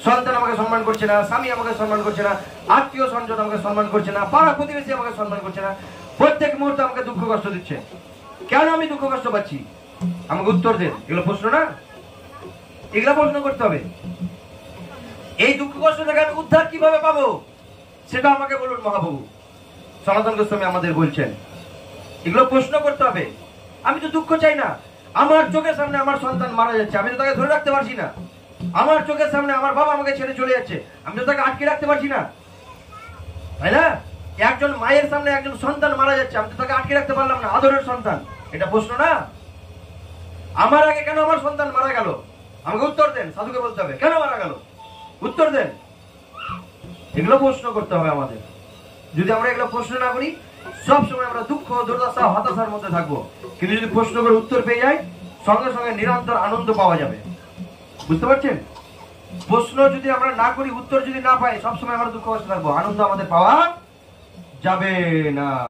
সন্তান আমাকে সম্মান করছে না, স্বামী আমাকে সম্মান করছে না, আত্মীয় স্বজন আমাকে সম্মান করছে না, পাড়া প্রতিবেশী আমাকে সম্মান করছে না, প্রত্যেক মুহূর্তে আমাকে দুঃখ কষ্ট দিচ্ছে। কেন আমি দুঃখ কষ্ট পাচ্ছি? আমাকে উত্তর দেন। এগুলো প্রশ্ন না? এগুলো প্রশ্ন করতে হবে। এই দুঃখ কষ্ট থেকে আমি উদ্ধার কিভাবে পাবো সেটা আমাকে বলুন মহাপ্রভু। সনাতন গোস্বামী আমাদের বলছেন এগুলো প্রশ্ন করতে হবে। আমি তো দুঃখ চাই না। আমার চোখের সামনে আমার সন্তান মারা যাচ্ছে, আমি তো তাকে ধরে রাখতে পারছি না। আমার চোখের সামনে আমার বাবা আমাকে ছেড়ে চলে যাচ্ছে, আমি তো তাকে আটকে রাখতে পারছি না, তাই না? একজন মায়ের সামনে একজন সন্তান মারা যাচ্ছে, আমি তো তাকে আটকে রাখতে পারলাম না, আদরের সন্তান। এটা প্রশ্ন না? আমার আগে কেন আমার সন্তান মারা গেল? আমাকে উত্তর দেন। সাধুকে বলতে হবে কেন মারা গেল, উত্তর দেন। এগুলো প্রশ্ন করতে হবে আমাদের। যদি আমরা এগুলো প্রশ্ন না করি সবসময় আমরা দুঃখ, দুর্দশা, হতাশার মধ্যে থাকবো। কিন্তু যদি প্রশ্ন করে উত্তর পেয়ে যাই সঙ্গে সঙ্গে নিরন্তর আনন্দ পাওয়া যাবে। বুঝতে পারছেন? প্রশ্ন যদি আমরা না করি, উত্তর যদি না পাই, সবসময় আমরা দুঃখ কষ্ট থাকবো, আনন্দ আমাদের পাওয়া যাবে না।